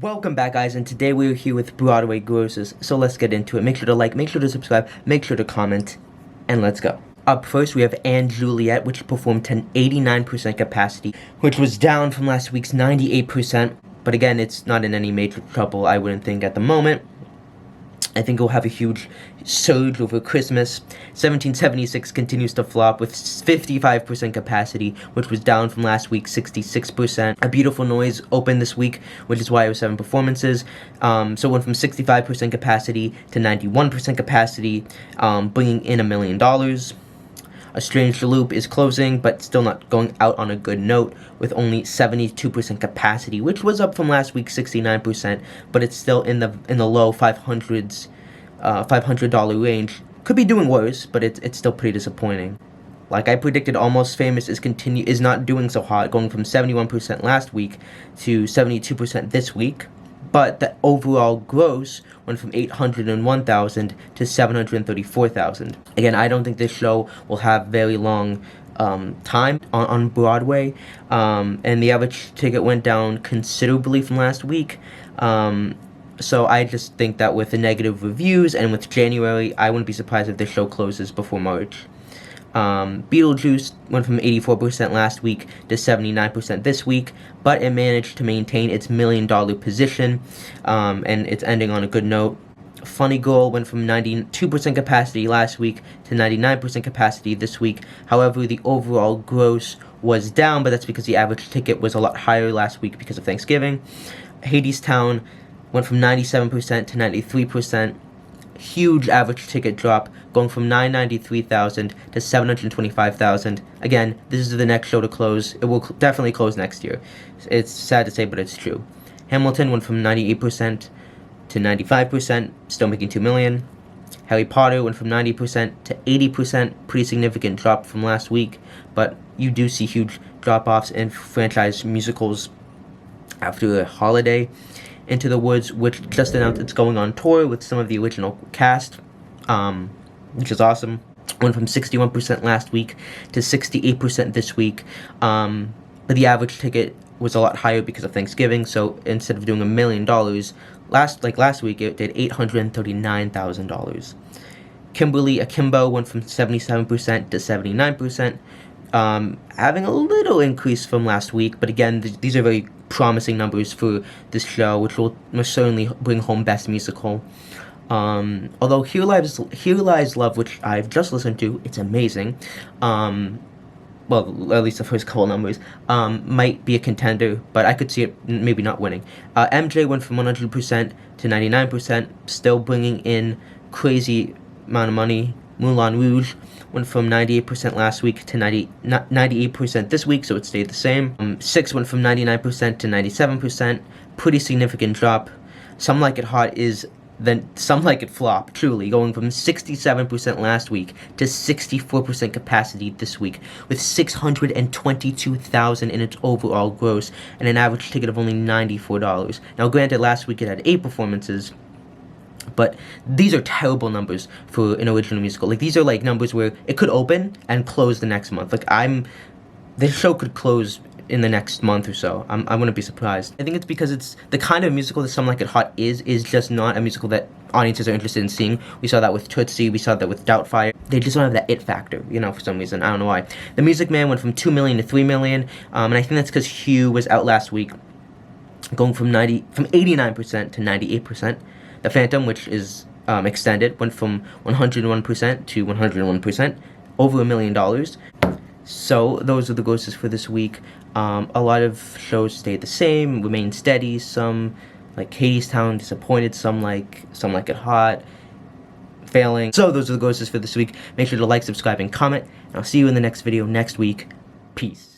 Welcome back, guys, and today we're here with Broadway grosses, so let's get into it. Make sure to like, make sure to subscribe, make sure to comment, and let's go. Up first, we have & Juliet, which performed to an 89% capacity, which was down from last week's 98%, but again, it's not in any major trouble, I wouldn't think, at the moment. I think it'll have a huge surge over Christmas. 1776 continues to flop with 55% capacity, which was down from last week's 66%. A Beautiful Noise opened this week, which is why it was 7 performances. So it went from 65% capacity to 91% capacity, bringing in $1 million. A Strange Loop is closing, but still not going out on a good note, with only 72% capacity, which was up from last week's 69%, but it's still in the low $500s, $500 range. Could be doing worse, but it's still pretty disappointing. Like I predicted, Almost Famous is not doing so hot, going from 71% last week to 72% this week. But the overall gross went from 801,000 to 734,000. Again, I don't think this show will have very long time on Broadway, and the average ticket went down considerably from last week. So I just think that with the negative reviews and with January, I wouldn't be surprised if this show closes before March. Beetlejuice went from 84% last week to 79% this week, but it managed to maintain its $1 million position, and it's ending on a good note. Funny Girl went from 92% capacity last week to 99% capacity this week. However, the overall gross was down, but that's because the average ticket was a lot higher last week because of Thanksgiving. Hadestown went from 97% to 93%. Huge average ticket drop, going from 993,000 to 725,000. Again, this is the next show to close. It will definitely close next year. It's sad to say, but it's true. Hamilton went from 98% to 95%, still making $2 million. Harry Potter went from 90% to 80%, pretty significant drop from last week, but you do see huge drop-offs in franchise musicals after a holiday. Into the Woods, which just announced it's going on tour with some of the original cast, which is awesome. Went from 61% last week to 68% this week, but the average ticket was a lot higher because of Thanksgiving, so instead of doing $1 million, last week it did $839,000. Kimberly Akimbo went from 77% to 79%, having a little increase from last week, but again, these are very promising numbers for this show, which will most certainly bring home Best Musical. Although Here Lies Love, which I've just listened to, it's amazing. Well, at least the first couple numbers, might be a contender, but I could see it maybe not winning. MJ went from 100% to 99%, still bringing in crazy amount of money. Moulin Rouge went from 98% last week to 98% this week, so it stayed the same. Six went from 99% to 97%, pretty significant drop. Some Like It Hot is then Some Like It Flop, truly, going from 67% last week to 64% capacity this week, with 622,000 in its overall gross and an average ticket of only $94. Now, granted, last week it had 8 performances, but these are terrible numbers for an original musical. Like, these are like numbers where it could open and close the next month. Like, this show could close in the next month or so. I wouldn't be surprised. I think it's because it's the kind of musical that Some Like It Hot is just not a musical that audiences are interested in seeing. We saw that with Tootsie, we saw that with Doubtfire. They just don't have that it factor, for some reason. I don't know why. The Music Man went from $2 million to $3 million, and I think that's because Hugh was out last week, going from 89% to 98%. The Phantom, which is extended, went from 101% to 101%, over $1 million. So those are the grosses for this week. A lot of shows stayed the same, remained steady. Some, like Hadestown, disappointed. Some like It Hot, failing. So those are the grosses for this week. Make sure to like, subscribe, and comment. And I'll see you in the next video next week. Peace.